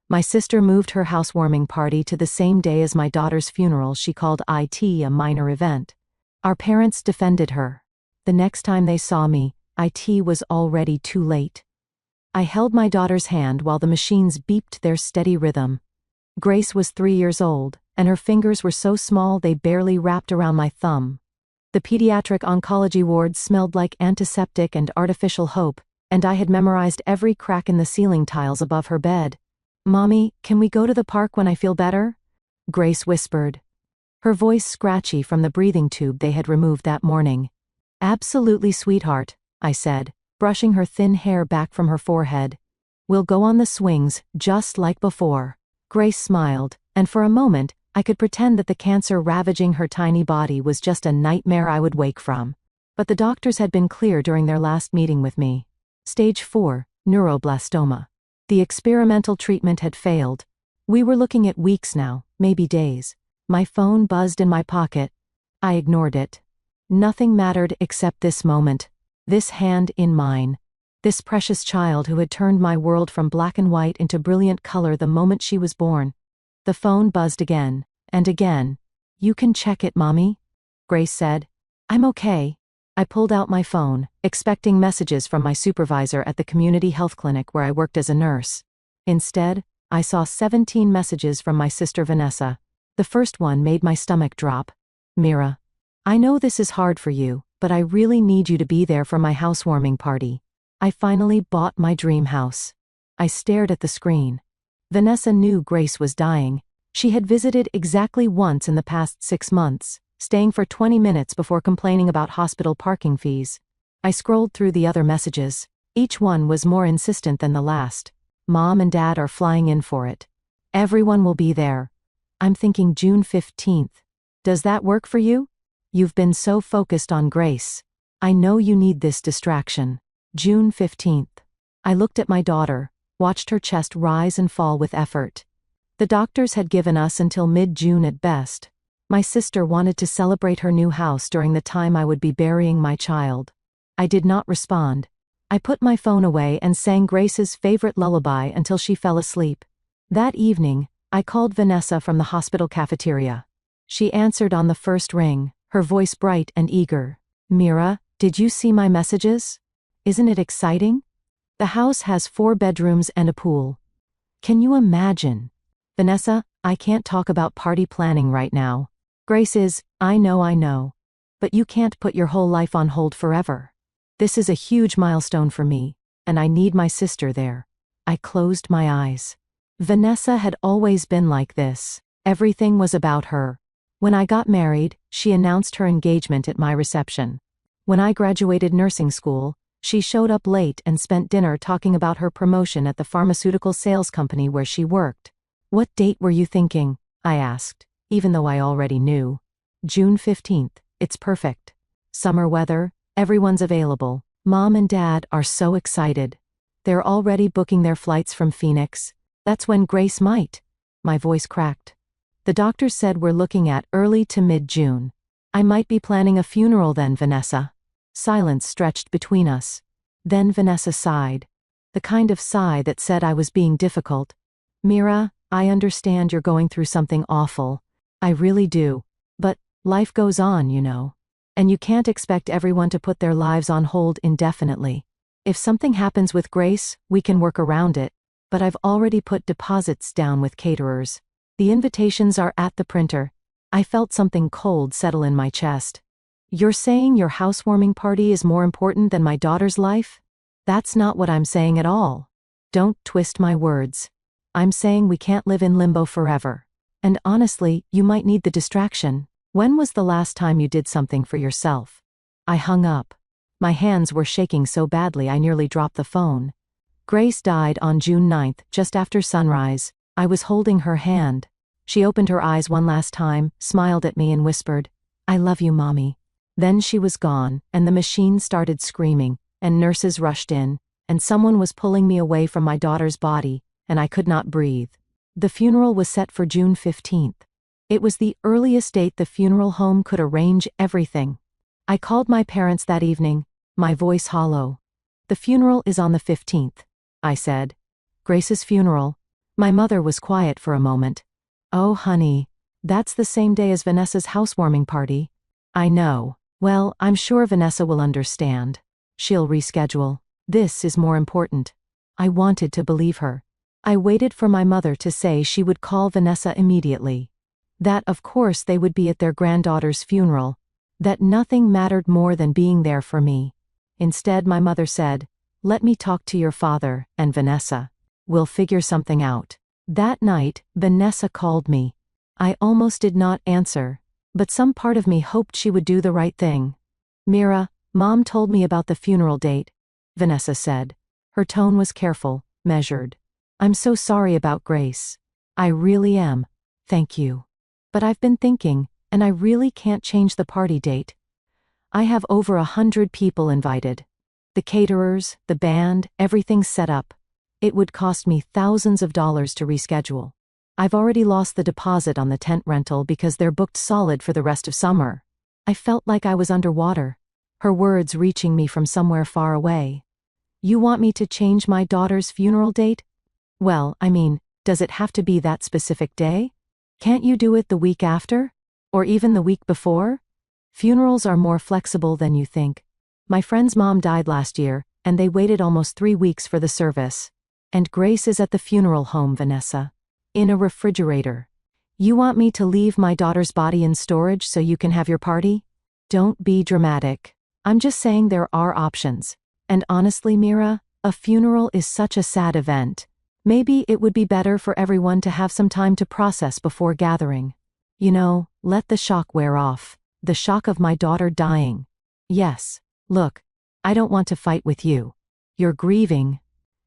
My sister moved her housewarming party to the same day as my daughter's funeral. She called it a minor event. Our parents defended her. The next time they saw me, it was already too late. I held my daughter's hand while the machines beeped their steady rhythm. Grace was 3 years old, and her fingers were so small they barely wrapped around my thumb. The pediatric oncology ward smelled like antiseptic and artificial hope, and I had memorized every crack in the ceiling tiles above her bed. "Mommy, can we go to the park when I feel better?" Grace whispered, her voice scratchy from the breathing tube they had removed that morning. "Absolutely, sweetheart," I said, brushing her thin hair back from her forehead. "We'll go on the swings, just like before." Grace smiled, and for a moment, I could pretend that the cancer ravaging her tiny body was just a nightmare I would wake from. But the doctors had been clear during their last meeting with me. Stage 4, neuroblastoma. The experimental treatment had failed. We were looking at weeks now, maybe days. My phone buzzed in my pocket. I ignored it. Nothing mattered except this moment. This hand in mine. This precious child who had turned my world from black and white into brilliant color the moment she was born. The phone buzzed again, and again. "You can check it, Mommy," Grace said. "I'm okay." I pulled out my phone, expecting messages from my supervisor at the community health clinic where I worked as a nurse. Instead, I saw 17 messages from my sister Vanessa. The first one made my stomach drop. "Mira, I know this is hard for you, but I really need you to be there for my housewarming party. I finally bought my dream house." I stared at the screen. Vanessa knew Grace was dying. She had visited exactly once in the past 6 months, staying for 20 minutes before complaining about hospital parking fees. I scrolled through the other messages. Each one was more insistent than the last. "Mom and Dad are flying in for it. Everyone will be there." I'm thinking June 15th. Does that work for you? You've been so focused on Grace. I know you need this distraction. June 15th. I looked at my daughter, watched her chest rise and fall with effort. The doctors had given us until mid-June at best. My sister wanted to celebrate her new house during the time I would be burying my child. I did not respond. I put my phone away and sang Grace's favorite lullaby until she fell asleep. That evening, I called Vanessa from the hospital cafeteria. She answered on the first ring, her voice bright and eager. "Mira, did you see my messages? Isn't it exciting? The house has 4 bedrooms and a pool. Can you imagine?" "Vanessa, I can't talk about party planning right now. Grace is, I know. But you can't put your whole life on hold forever. This is a huge milestone for me, and I need my sister there." I closed my eyes. Vanessa had always been like this. Everything was about her. When I got married, she announced her engagement at my reception. When I graduated nursing school, she showed up late and spent dinner talking about her promotion at the pharmaceutical sales company where she worked. "What date were you thinking?" I asked, even though I already knew. "June 15th, it's perfect. Summer weather, everyone's available. Mom and Dad are so excited. They're already booking their flights from Phoenix. That's when Grace might." My voice cracked. "The doctors said we're looking at early to mid-June. I might be planning a funeral then, Vanessa." Silence stretched between us. Then Vanessa sighed. The kind of sigh that said I was being difficult. "Mira, I understand you're going through something awful. I really do. But life goes on, you know. And you can't expect everyone to put their lives on hold indefinitely. If something happens with Grace, we can work around it. But I've already put deposits down with caterers. The invitations are at the printer." I felt something cold settle in my chest. "You're saying your housewarming party is more important than my daughter's life?" "That's not what I'm saying at all. Don't twist my words. I'm saying we can't live in limbo forever. And honestly, you might need the distraction. When was the last time you did something for yourself?" I hung up. My hands were shaking so badly I nearly dropped the phone. Grace died on June 9th, just after sunrise. I was holding her hand. She opened her eyes one last time, smiled at me and whispered, "I love you, Mommy." Then she was gone, and the machine started screaming, and nurses rushed in, and someone was pulling me away from my daughter's body, and I could not breathe. The funeral was set for June 15th. It was the earliest date the funeral home could arrange everything. I called my parents that evening, my voice hollow. "The funeral is on the 15th, I said. "Grace's funeral?" My mother was quiet for a moment. Oh, honey, that's the same day as Vanessa's housewarming party. I know. Well, I'm sure Vanessa will understand. She'll reschedule. This is more important. I wanted to believe her. I waited for my mother to say she would call Vanessa immediately. That of course they would be at their granddaughter's funeral. That nothing mattered more than being there for me. Instead, my mother said, "Let me talk to your father and Vanessa. We'll figure something out." That night, Vanessa called me. I almost did not answer, but some part of me hoped she would do the right thing. "Mira, Mom told me about the funeral date," Vanessa said. Her tone was careful, measured. "I'm so sorry about Grace. I really am. Thank you. But I've been thinking, and I really can't change the party date. I have over 100 people invited. The caterers, the band, everything's set up. It would cost me thousands of dollars to reschedule. I've already lost the deposit on the tent rental because they're booked solid for the rest of summer." I felt like I was underwater, her words reaching me from somewhere far away. "You want me to change my daughter's funeral date? Well, I mean, does it have to be that specific day? Can't you do it the week after? Or even the week before? Funerals are more flexible than you think. My friend's mom died last year, and they waited almost 3 weeks for the service. And Grace is at the funeral home, Vanessa. In a refrigerator. You want me to leave my daughter's body in storage so you can have your party? Don't be dramatic. I'm just saying there are options. And honestly, Mira, a funeral is such a sad event. Maybe it would be better for everyone to have some time to process before gathering. You know, let the shock wear off. The shock of my daughter dying. Yes. Look, I don't want to fight with you. You're grieving.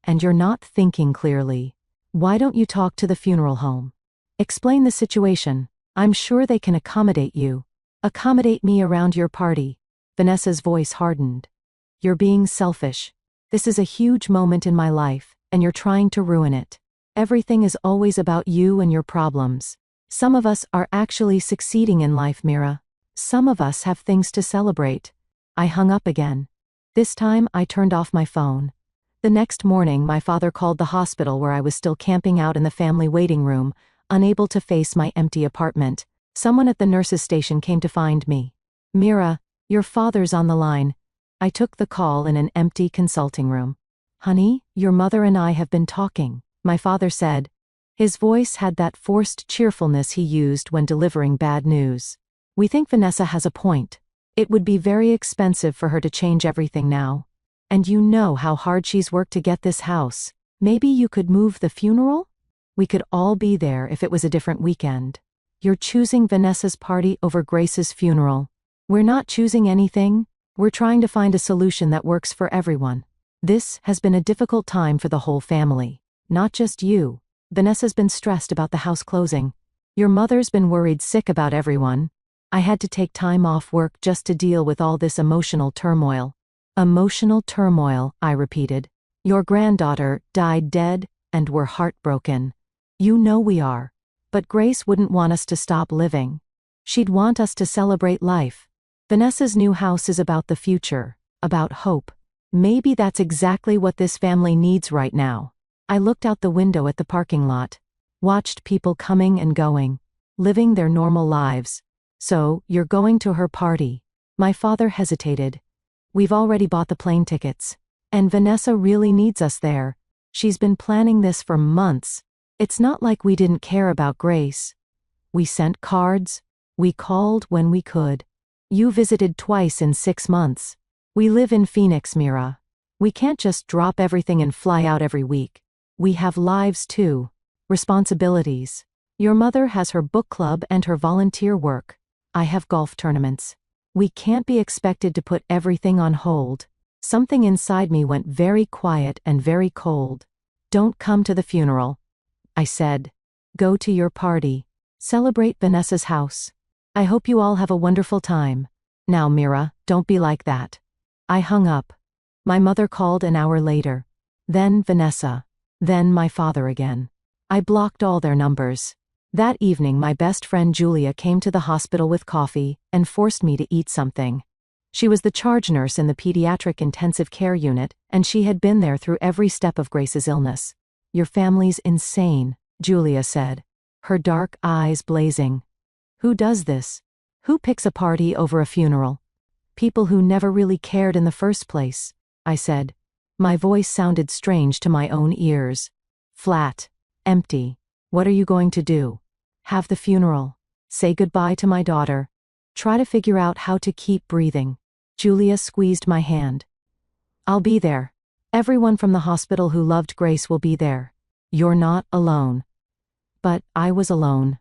And you're not thinking clearly. Why don't you talk to the funeral home? Explain the situation. I'm sure they can accommodate you. Accommodate me around your party." Vanessa's voice hardened. "You're being selfish. This is a huge moment in my life, and you're trying to ruin it. Everything is always about you and your problems. Some of us are actually succeeding in life, Mira. Some of us have things to celebrate." I hung up again. This time I turned off my phone. The next morning, my father called the hospital where I was still camping out in the family waiting room, unable to face my empty apartment. Someone at the nurse's station came to find me. "Mira, your father's on the line." I took the call in an empty consulting room. "Honey, your mother and I have been talking," my father said. His voice had that forced cheerfulness he used when delivering bad news. "We think Vanessa has a point. It would be very expensive for her to change everything now. And you know how hard she's worked to get this house. Maybe you could move the funeral? We could all be there if it was a different weekend. You're choosing Vanessa's party over Grace's funeral. We're not choosing anything. We're trying to find a solution that works for everyone. This has been a difficult time for the whole family. Not just you. Vanessa's been stressed about the house closing. Your mother's been worried sick about everyone. I had to take time off work just to deal with all this emotional turmoil." "Emotional turmoil," I repeated. "Your granddaughter died dead, and we're heartbroken. You know we are. But Grace wouldn't want us to stop living. She'd want us to celebrate life. Vanessa's new house is about the future, about hope. Maybe that's exactly what this family needs right now." I looked out the window at the parking lot, watched people coming and going, living their normal lives. "So, you're going to her party?" My father hesitated. "We've already bought the plane tickets. And Vanessa really needs us there. She's been planning this for months. It's not like we didn't care about Grace. We sent cards. We called when we could. You visited twice in 6 months. We live in Phoenix, Mira. We can't just drop everything and fly out every week. We have lives too. Responsibilities. Your mother has her book club and her volunteer work. I have golf tournaments. We can't be expected to put everything on hold." Something inside me went very quiet and very cold. "Don't come to the funeral," I said. "Go to your party. Celebrate Vanessa's house. I hope you all have a wonderful time. Now, Mira, don't be like that." I hung up. My mother called an hour later. Then Vanessa. Then my father again. I blocked all their numbers. That evening, my best friend Julia came to the hospital with coffee and forced me to eat something. She was the charge nurse in the pediatric intensive care unit, and she had been there through every step of Grace's illness. "Your family's insane," Julia said, her dark eyes blazing. Who does this? Who picks a party over a funeral? People who never really cared in the first place, I said. My voice sounded strange to my own ears. Flat. Empty. What are you going to do? Have the funeral. Say goodbye to my daughter. Try to figure out how to keep breathing. Julia squeezed my hand. I'll be there. Everyone from the hospital who loved Grace will be there. You're not alone. But I was alone.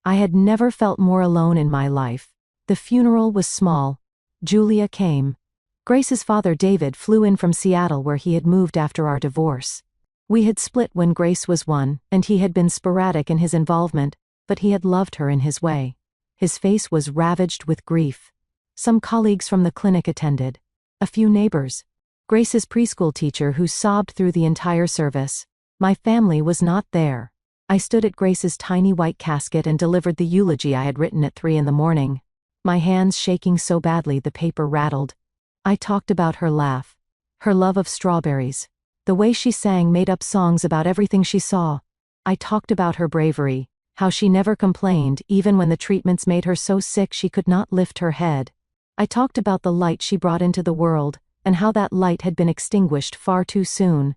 I had never felt more alone in my life. The funeral was small. Julia came. Grace's father David flew in from Seattle where he had moved after our divorce. We had split when Grace was 1, and he had been sporadic in his involvement, but he had loved her in his way. His face was ravaged with grief. Some colleagues from the clinic attended. A few neighbors. Grace's preschool teacher who sobbed through the entire service. My family was not there. I stood at Grace's tiny white casket and delivered the eulogy I had written at 3 a.m, my hands shaking so badly the paper rattled. I talked about her laugh. Her love of strawberries. The way she sang made-up songs about everything she saw. I talked about her bravery, how she never complained even when the treatments made her so sick she could not lift her head. I talked about the light she brought into the world, and how that light had been extinguished far too soon.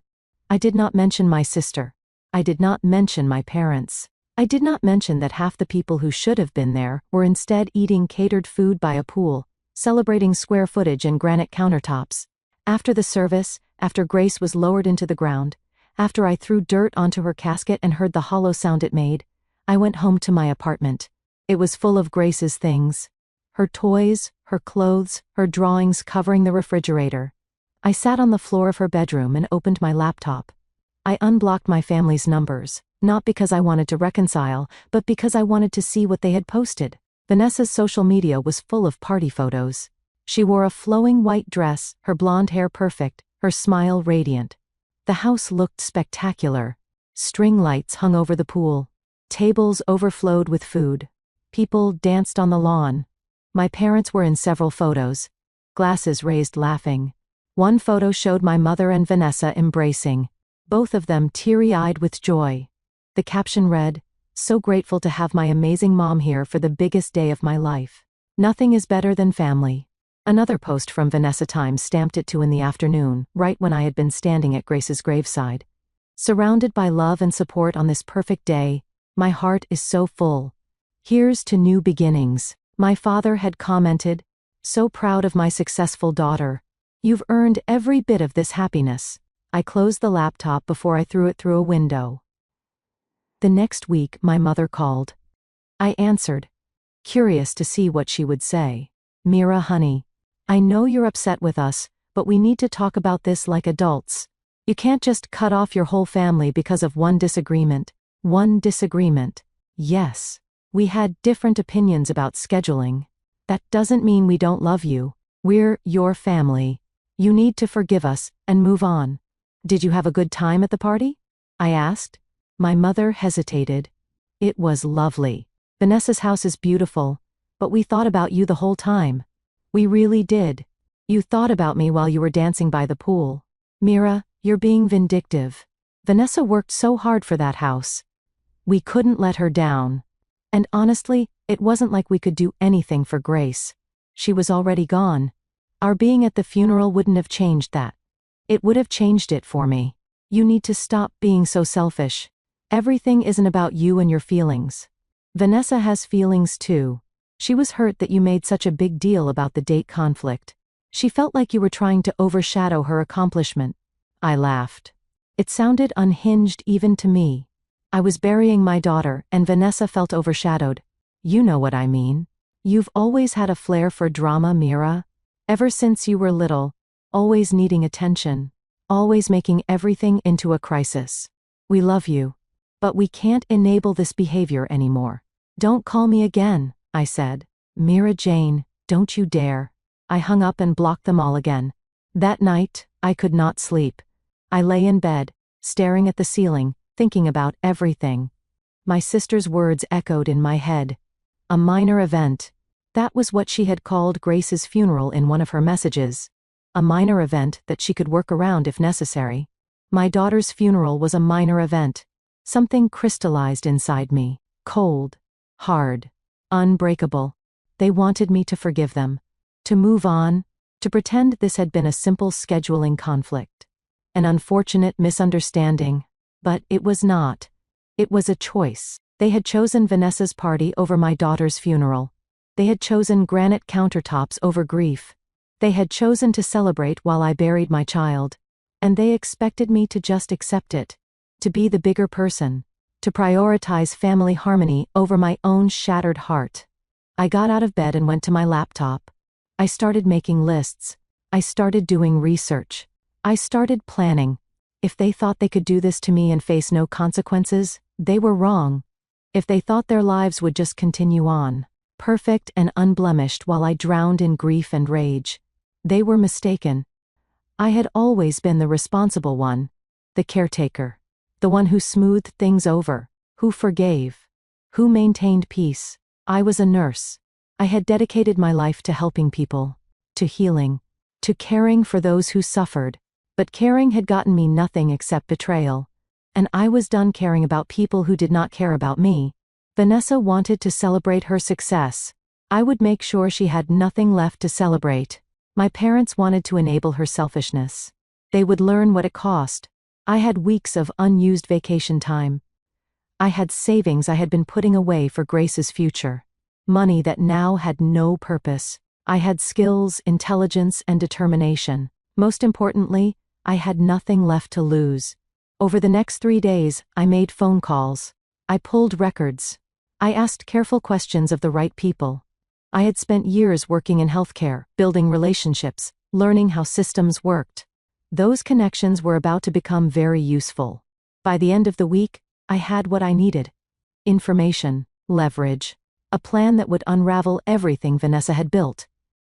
I did not mention my sister. I did not mention my parents. I did not mention that half the people who should have been there were instead eating catered food by a pool, celebrating square footage and granite countertops. After the service, after Grace was lowered into the ground, after I threw dirt onto her casket and heard the hollow sound it made, I went home to my apartment. It was full of Grace's things. Her toys, her clothes, her drawings covering the refrigerator. I sat on the floor of her bedroom and opened my laptop. I unblocked my family's numbers, not because I wanted to reconcile, but because I wanted to see what they had posted. Vanessa's social media was full of party photos. She wore a flowing white dress, her blonde hair perfect, her smile radiant. The house looked spectacular. String lights hung over the pool. Tables overflowed with food. People danced on the lawn. My parents were in several photos. Glasses raised laughing. One photo showed my mother and Vanessa embracing, both of them teary-eyed with joy. The caption read, "So grateful to have my amazing mom here for the biggest day of my life. Nothing is better than family." Another post from Vanessa Times stamped it 2 in the afternoon, right when I had been standing at Grace's graveside. Surrounded by love and support on this perfect day, my heart is so full. Here's to new beginnings. My father had commented, "So proud of my successful daughter. You've earned every bit of this happiness." I closed the laptop before I threw it through a window. The next week, my mother called. I answered, curious to see what she would say. "Mira, honey, I know you're upset with us, but we need to talk about this like adults. You can't just cut off your whole family because of one disagreement." One disagreement. Yes. We had different opinions about scheduling. That doesn't mean we don't love you. We're your family. You need to forgive us and move on. "Did you have a good time at the party?" I asked. My mother hesitated. "It was lovely. Vanessa's house is beautiful, but we thought about you the whole time. We really did. You thought about me while you were dancing by the pool. Mira, you're being vindictive. Vanessa worked so hard for that house. We couldn't let her down. And honestly, it wasn't like we could do anything for Grace. She was already gone. Our being at the funeral wouldn't have changed that. It would have changed it for me. You need to stop being so selfish. Everything isn't about you and your feelings. Vanessa has feelings too. She was hurt that you made such a big deal about the date conflict. She felt like you were trying to overshadow her accomplishment." I laughed. It sounded unhinged even to me. I was burying my daughter, and Vanessa felt overshadowed. You know what I mean. You've always had a flair for drama, Mira. Ever since you were little, always needing attention, always making everything into a crisis. We love you. But we can't enable this behavior anymore. "Don't call me again," I said. "Mira Jane, don't you dare." I hung up and blocked them all again. That night, I could not sleep. I lay in bed, staring at the ceiling, thinking about everything. My sister's words echoed in my head. A minor event. That was what she had called Grace's funeral in one of her messages. A minor event that she could work around if necessary. My daughter's funeral was a minor event. Something crystallized inside me, cold, hard, unbreakable. They wanted me to forgive them, to move on, to pretend this had been a simple scheduling conflict. An unfortunate misunderstanding, but it was not. It was a choice. They had chosen Vanessa's party over my daughter's funeral. They had chosen granite countertops over grief. They had chosen to celebrate while I buried my child. And they expected me to just accept it, to be the bigger person, to prioritize family harmony over my own shattered heart. I got out of bed and went to my laptop. I started making lists. I started doing research. I started planning. If they thought they could do this to me and face no consequences, they were wrong. If they thought their lives would just continue on, perfect and unblemished while I drowned in grief and rage, they were mistaken. I had always been the responsible one, the caretaker, the one who smoothed things over, who forgave, who maintained peace. I was a nurse. I had dedicated my life to helping people, to healing, to caring for those who suffered, but caring had gotten me nothing except betrayal. And I was done caring about people who did not care about me. Vanessa wanted to celebrate her success. I would make sure she had nothing left to celebrate. My parents wanted to enable her selfishness. They would learn what it cost. I had weeks of unused vacation time. I had savings I had been putting away for Grace's future. Money that now had no purpose. I had skills, intelligence, and determination. Most importantly, I had nothing left to lose. Over the next 3 days, I made phone calls. I pulled records. I asked careful questions of the right people. I had spent years working in healthcare, building relationships, learning how systems worked. Those connections were about to become very useful. By the end of the week, I had what I needed. Information, leverage, a plan that would unravel everything Vanessa had built.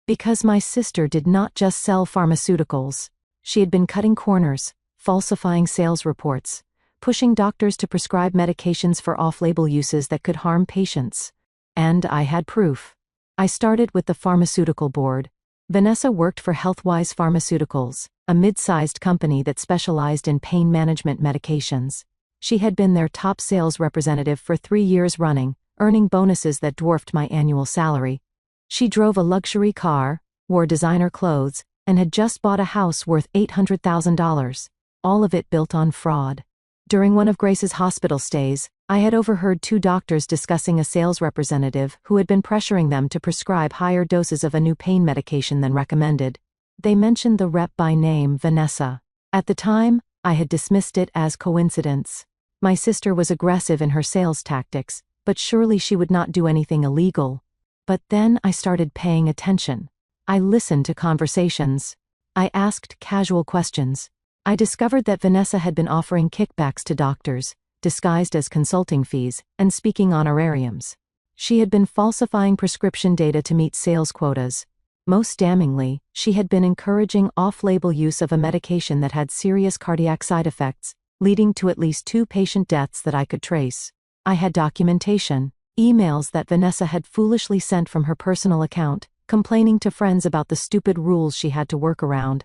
Because my sister did not just sell pharmaceuticals. She had been cutting corners, falsifying sales reports, pushing doctors to prescribe medications for off-label uses that could harm patients. And I had proof. I started with the pharmaceutical board. Vanessa worked for Healthwise Pharmaceuticals, a mid-sized company that specialized in pain management medications. She had been their top sales representative for 3 years running, earning bonuses that dwarfed my annual salary. She drove a luxury car, wore designer clothes, and had just bought a house worth $800,000, all of it built on fraud. During one of Grace's hospital stays, I had overheard 2 doctors discussing a sales representative who had been pressuring them to prescribe higher doses of a new pain medication than recommended. They mentioned the rep by name, Vanessa. At the time, I had dismissed it as coincidence. My sister was aggressive in her sales tactics, but surely she would not do anything illegal. But then I started paying attention. I listened to conversations. I asked casual questions. I discovered that Vanessa had been offering kickbacks to doctors, disguised as consulting fees, and speaking honorariums. She had been falsifying prescription data to meet sales quotas. Most damningly, she had been encouraging off-label use of a medication that had serious cardiac side effects, leading to at least 2 patient deaths that I could trace. I had documentation, emails that Vanessa had foolishly sent from her personal account, complaining to friends about the stupid rules she had to work around.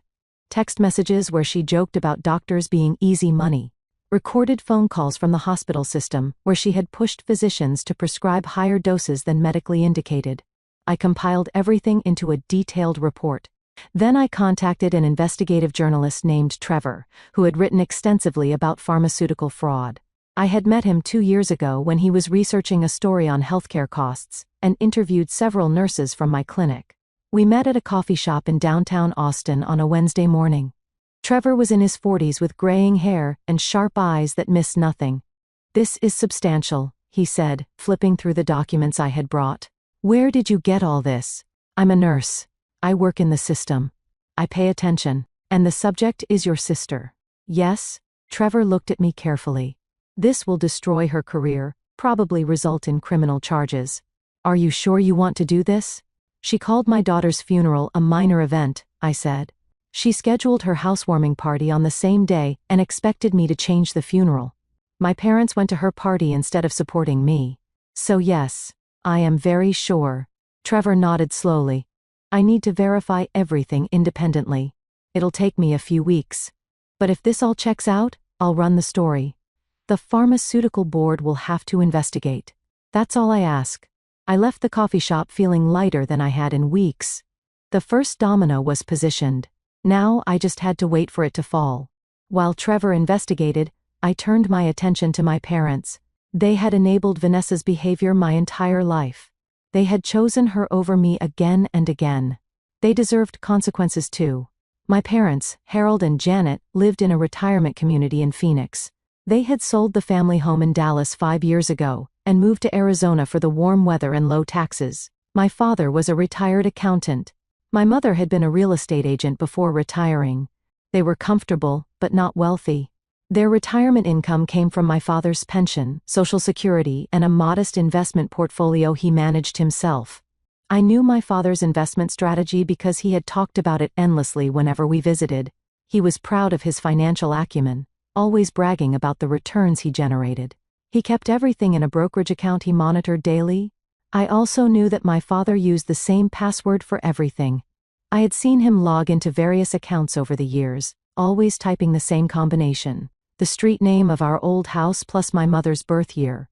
Text messages where she joked about doctors being easy money. Recorded phone calls from the hospital system where she had pushed physicians to prescribe higher doses than medically indicated. I compiled everything into a detailed report. Then I contacted an investigative journalist named Trevor, who had written extensively about pharmaceutical fraud. I had met him 2 years ago when he was researching a story on healthcare costs, and interviewed several nurses from my clinic. We met at a coffee shop in downtown Austin on a Wednesday morning. Trevor was in his 40s with graying hair and sharp eyes that missed nothing. "This is substantial," he said, flipping through the documents I had brought. "Where did you get all this?" "I'm a nurse. I work in the system. I pay attention. And the subject is your sister." "Yes?" Trevor looked at me carefully. "This will destroy her career, probably result in criminal charges. Are you sure you want to do this?" "She called my daughter's funeral a minor event," I said. "She scheduled her housewarming party on the same day and expected me to change the funeral. My parents went to her party instead of supporting me. So yes, I am very sure." Trevor nodded slowly. "I need to verify everything independently. It'll take me a few weeks. But if this all checks out, I'll run the story." The pharmaceutical board will have to investigate. That's all I ask. I left the coffee shop feeling lighter than I had in weeks. The first domino was positioned. Now I just had to wait for it to fall. While Trevor investigated, I turned my attention to my parents. They had enabled Vanessa's behavior my entire life. They had chosen her over me again and again. They deserved consequences too. My parents, Harold and Janet, lived in a retirement community in Phoenix. They had sold the family home in Dallas 5 years ago and moved to Arizona for the warm weather and low taxes. My father was a retired accountant. My mother had been a real estate agent before retiring. They were comfortable, but not wealthy. Their retirement income came from my father's pension, Social Security, and a modest investment portfolio he managed himself. I knew my father's investment strategy because he had talked about it endlessly whenever we visited. He was proud of his financial acumen, always bragging about the returns he generated. He kept everything in a brokerage account he monitored daily. I also knew that my father used the same password for everything. I had seen him log into various accounts over the years, always typing the same combination. The street name of our old house plus my mother's birth year.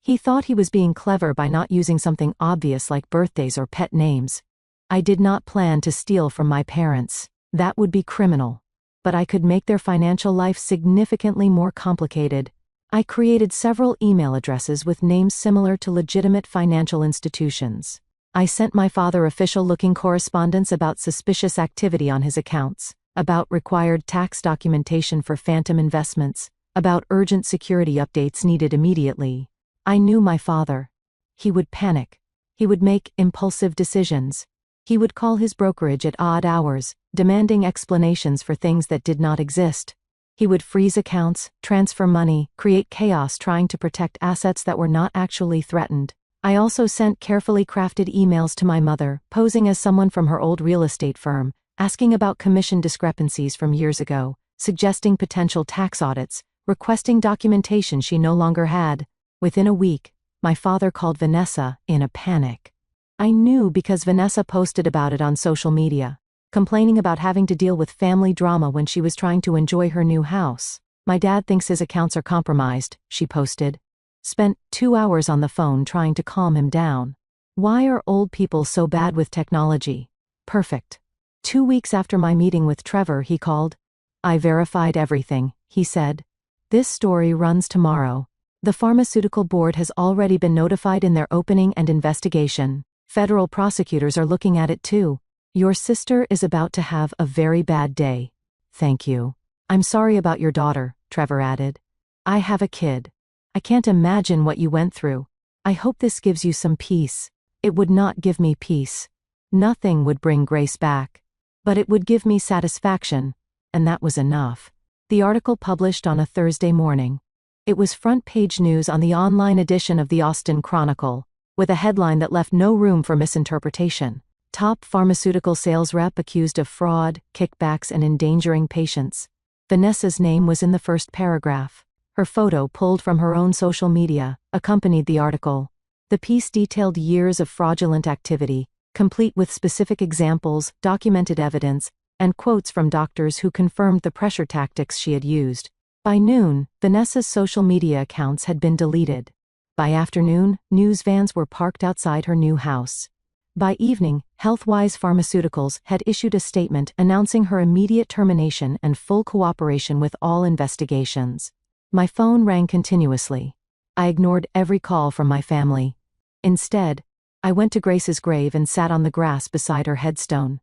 He thought he was being clever by not using something obvious like birthdays or pet names. I did not plan to steal from my parents. That would be criminal. But I could make their financial life significantly more complicated. I created several email addresses with names similar to legitimate financial institutions. I sent my father official-looking correspondence about suspicious activity on his accounts, about required tax documentation for phantom investments, about urgent security updates needed immediately. I knew my father. He would panic. He would make impulsive decisions. He would call his brokerage at odd hours, demanding explanations for things that did not exist. He would freeze accounts, transfer money, create chaos trying to protect assets that were not actually threatened. I also sent carefully crafted emails to my mother, posing as someone from her old real estate firm, asking about commission discrepancies from years ago, suggesting potential tax audits, requesting documentation she no longer had. Within a week, my father called Vanessa in a panic. I knew because Vanessa posted about it on social media, complaining about having to deal with family drama when she was trying to enjoy her new house. My dad thinks his accounts are compromised, she posted. Spent 2 hours on the phone trying to calm him down. Why are old people so bad with technology? Perfect. 2 weeks after my meeting with Trevor, he called. I verified everything, he said. This story runs tomorrow. The pharmaceutical board has already been notified in their opening and investigation. Federal prosecutors are looking at it too. Your sister is about to have a very bad day. Thank you. I'm sorry about your daughter, Trevor added. I have a kid. I can't imagine what you went through. I hope this gives you some peace. It would not give me peace. Nothing would bring Grace back. But it would give me satisfaction, and that was enough. The article published on a Thursday morning. It was front-page news on the online edition of the Austin Chronicle, with a headline that left no room for misinterpretation. Top pharmaceutical sales rep accused of fraud, kickbacks, and endangering patients. Vanessa's name was in the first paragraph. Her photo, pulled from her own social media, accompanied the article. The piece detailed years of fraudulent activity, complete with specific examples, documented evidence, and quotes from doctors who confirmed the pressure tactics she had used. By noon, Vanessa's social media accounts had been deleted. By afternoon, news vans were parked outside her new house. By evening, HealthWise Pharmaceuticals had issued a statement announcing her immediate termination and full cooperation with all investigations. My phone rang continuously. I ignored every call from my family. Instead, I went to Grace's grave and sat on the grass beside her headstone.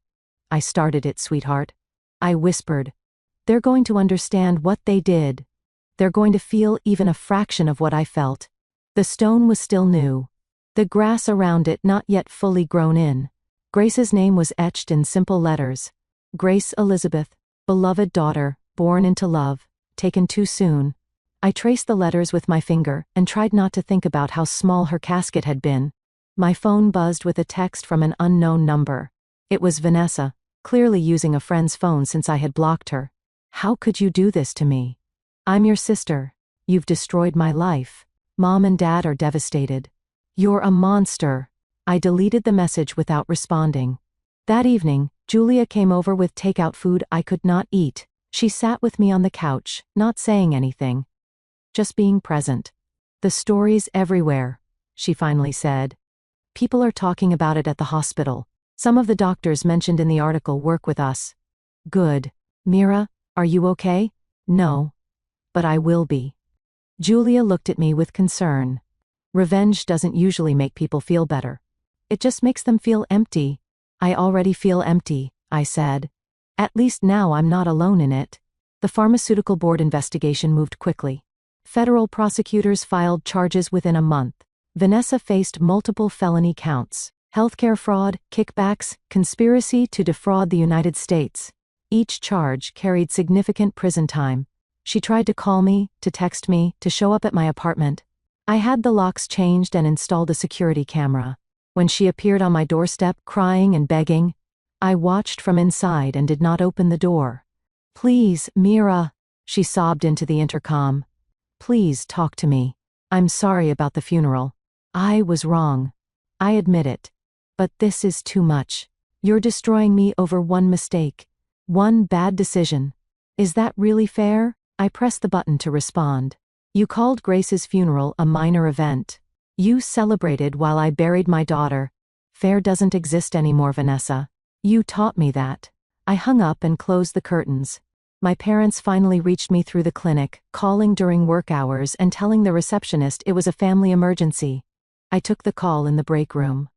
I started it, sweetheart. I whispered. They're going to understand what they did. They're going to feel even a fraction of what I felt. The stone was still new. The grass around it not yet fully grown in. Grace's name was etched in simple letters. Grace Elizabeth, beloved daughter, born into love, taken too soon. I traced the letters with my finger and tried not to think about how small her casket had been. My phone buzzed with a text from an unknown number. It was Vanessa, clearly using a friend's phone since I had blocked her. How could you do this to me? I'm your sister. You've destroyed my life. Mom and Dad are devastated. You're a monster. I deleted the message without responding. That evening, Julia came over with takeout food I could not eat. She sat with me on the couch, not saying anything. just being present. The stories everywhere, she finally said. People are talking about it at the hospital. Some of the doctors mentioned in the article work with us. Good. Mira, are you okay? No. But I will be. Julia looked at me with concern. Revenge doesn't usually make people feel better. It just makes them feel empty. I already feel empty, I said. At least now I'm not alone in it. The pharmaceutical board investigation moved quickly. Federal prosecutors filed charges within a month. Vanessa faced multiple felony counts: healthcare fraud, kickbacks, conspiracy to defraud the United States. Each charge carried significant prison time. She tried to call me, to text me, to show up at my apartment. I had the locks changed and installed a security camera. When she appeared on my doorstep, crying and begging, I watched from inside and did not open the door. Please, Mira, she sobbed into the intercom. Please talk to me. I'm sorry about the funeral. I was wrong. I admit it. But this is too much. You're destroying me over one mistake. One bad decision. Is that really fair? I pressed the button to respond. You called Grace's funeral a minor event. You celebrated while I buried my daughter. Fair doesn't exist anymore, Vanessa. You taught me that. I hung up and closed the curtains. My parents finally reached me through the clinic, calling during work hours and telling the receptionist it was a family emergency. I took the call in the break room.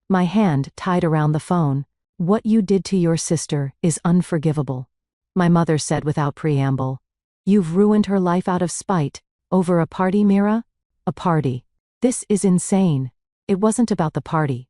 My hand tied around the phone. What you did to your sister is unforgivable, my mother said without preamble. You've ruined her life out of spite. Over a party, Mira? A party. This is insane. It wasn't about the party.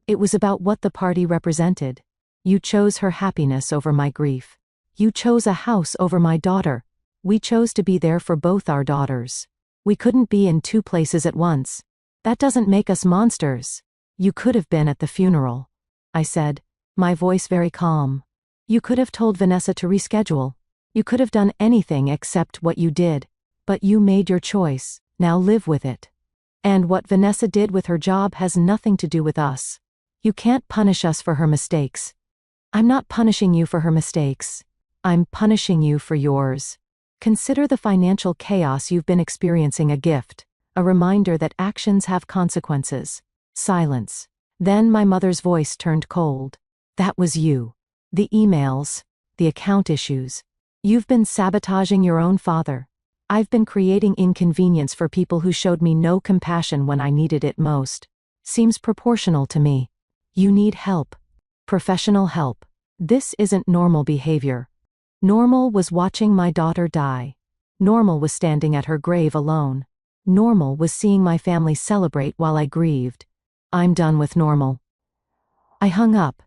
It was about what the party represented. You chose her happiness over my grief. You chose a house over my daughter. We chose to be there for both our daughters. We couldn't be in two places at once. That doesn't make us monsters. You could have been at the funeral, I said, my voice very calm. You could have told Vanessa to reschedule. You could have done anything except what you did. But you made your choice. Now live with it. And what Vanessa did with her job has nothing to do with us. You can't punish us for her mistakes. I'm not punishing you for her mistakes. I'm punishing you for yours. Consider the financial chaos you've been experiencing a gift, a reminder that actions have consequences. Silence. Then my mother's voice turned cold. That was you. The emails, the account issues. You've been sabotaging your own father. I've been creating inconvenience for people who showed me no compassion when I needed it most. Seems proportional to me. You need help. Professional help. This isn't normal behavior. Normal was watching my daughter die. Normal was standing at her grave alone. Normal was seeing my family celebrate while I grieved. I'm done with normal. I hung up.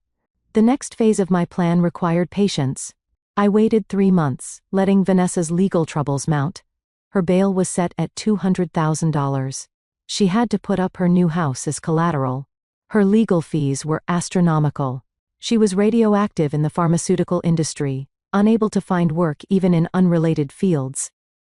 The next phase of my plan required patience. I waited 3 months, letting Vanessa's legal troubles mount. Her bail was set at $200,000. She had to put up her new house as collateral. Her legal fees were astronomical. She was radioactive in the pharmaceutical industry, unable to find work even in unrelated fields.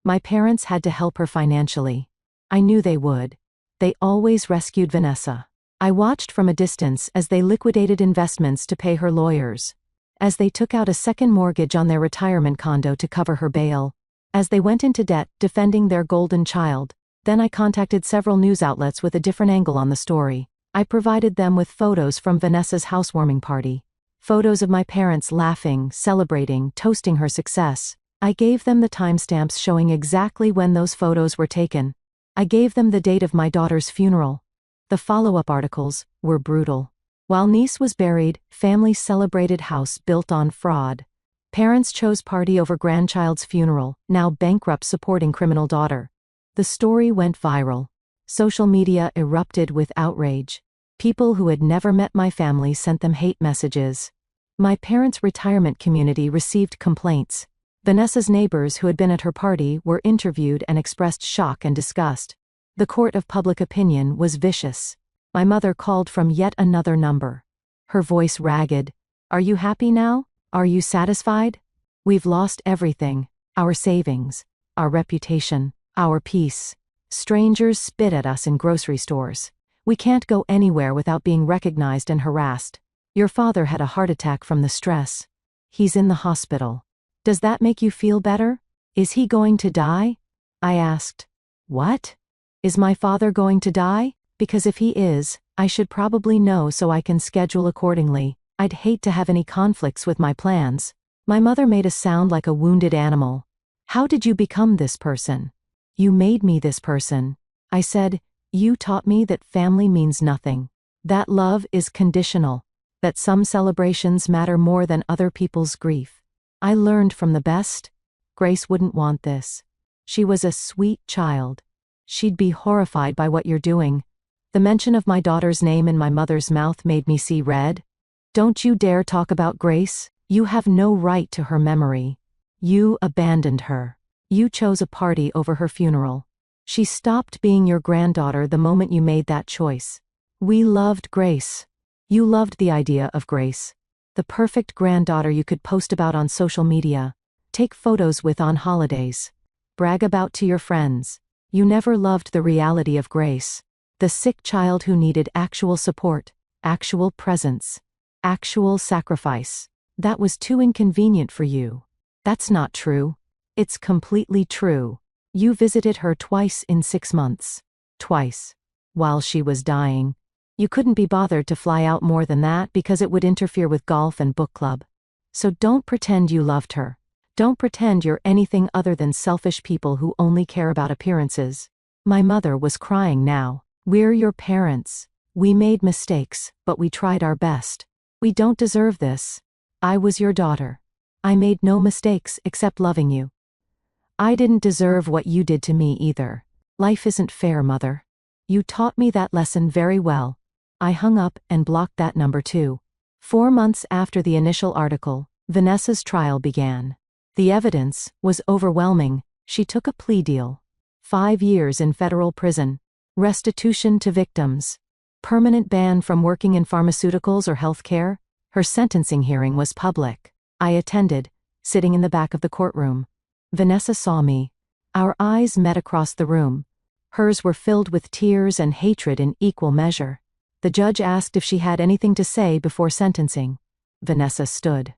My parents had to help her financially. I knew they would. They always rescued Vanessa. I watched from a distance as they liquidated investments to pay her lawyers, as they took out a second mortgage on their retirement condo to cover her bail, as they went into debt defending their golden child. Then I contacted several news outlets with a different angle on the story. I provided them with photos from Vanessa's housewarming party. Photos of my parents laughing, celebrating, toasting her success. I gave them the timestamps showing exactly when those photos were taken. I gave them the date of my daughter's funeral. The follow-up articles were brutal. While niece was buried, family celebrated house built on fraud. Parents chose party over grandchild's funeral, now bankrupt supporting criminal daughter. The story went viral. Social media erupted with outrage. People who had never met my family sent them hate messages. My parents' retirement community received complaints. Vanessa's neighbors who had been at her party were interviewed and expressed shock and disgust. The court of public opinion was vicious. My mother called from yet another number. Her voice ragged. Are you happy now? Are you satisfied? We've lost everything. Our savings, our reputation, our peace. Strangers spit at us in grocery stores. We can't go anywhere without being recognized and harassed. Your father had a heart attack from the stress. He's in the hospital. Does that make you feel better? Is he going to die? I asked. What? Is my father going to die? Because if he is, I should probably know so I can schedule accordingly. I'd hate to have any conflicts with my plans. My mother made a sound like a wounded animal. How did you become this person? You made me this person. I said, you taught me that family means nothing. That love is conditional. That some celebrations matter more than other people's grief. I learned from the best. Grace wouldn't want this. She was a sweet child. She'd be horrified by what you're doing. The mention of my daughter's name in my mother's mouth made me see red. Don't you dare talk about Grace. You have no right to her memory. You abandoned her. You chose a party over her funeral. She stopped being your granddaughter the moment you made that choice. We loved Grace. You loved the idea of Grace. The perfect granddaughter you could post about on social media, take photos with on holidays, brag about to your friends. You never loved the reality of Grace. The sick child who needed actual support, actual presence, actual sacrifice. That was too inconvenient for you. That's not true. It's completely true. You visited her twice in 6 months. Twice. While she was dying. You couldn't be bothered to fly out more than that because it would interfere with golf and book club. So don't pretend you loved her. Don't pretend you're anything other than selfish people who only care about appearances. My mother was crying now. We're your parents. We made mistakes, but we tried our best. We don't deserve this. I was your daughter. I made no mistakes except loving you. I didn't deserve what you did to me either. Life isn't fair, Mother. You taught me that lesson very well. I hung up and blocked that number too. 4 months after the initial article, Vanessa's trial began. The evidence was overwhelming. She took a plea deal. 5 years in federal prison. Restitution to victims. Permanent ban from working in pharmaceuticals or healthcare. Her sentencing hearing was public. I attended, sitting in the back of the courtroom. Vanessa saw me. Our eyes met across the room. Hers were filled with tears and hatred in equal measure. The judge asked if she had anything to say before sentencing. Vanessa stood.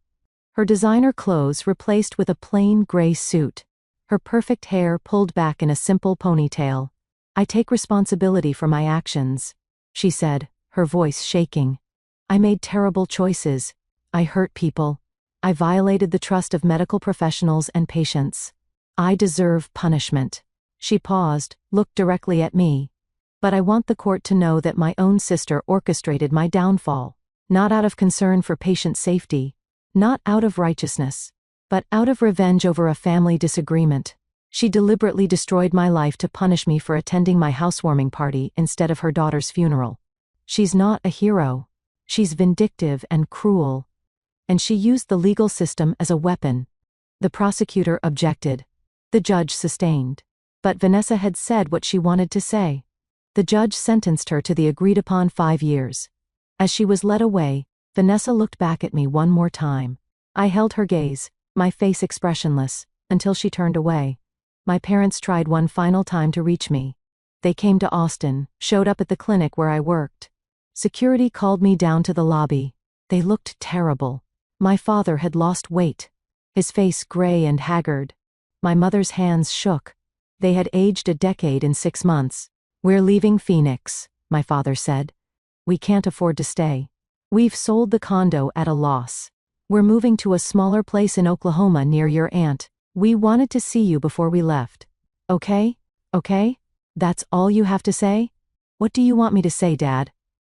Her designer clothes replaced with a plain gray suit. Her perfect hair pulled back in a simple ponytail. I take responsibility for my actions, she said, her voice shaking. I made terrible choices. I hurt people. I violated the trust of medical professionals and patients. I deserve punishment. She paused, looked directly at me. But I want the court to know that my own sister orchestrated my downfall, not out of concern for patient safety, not out of righteousness, but out of revenge over a family disagreement. She deliberately destroyed my life to punish me for attending my housewarming party instead of her daughter's funeral. She's not a hero. She's vindictive and cruel. And she used the legal system as a weapon. The prosecutor objected. The judge sustained. But Vanessa had said what she wanted to say. The judge sentenced her to the agreed-upon 5 years. As she was led away, Vanessa looked back at me one more time. I held her gaze, my face expressionless, until she turned away. My parents tried one final time to reach me. They came to Austin, showed up at the clinic where I worked. Security called me down to the lobby. They looked terrible. My father had lost weight. His face gray and haggard. My mother's hands shook. They had aged a decade in 6 months. We're leaving Phoenix, my father said. We can't afford to stay. We've sold the condo at a loss. We're moving to a smaller place in Oklahoma near your aunt. We wanted to see you before we left. Okay? Okay? That's all you have to say? What do you want me to say, Dad?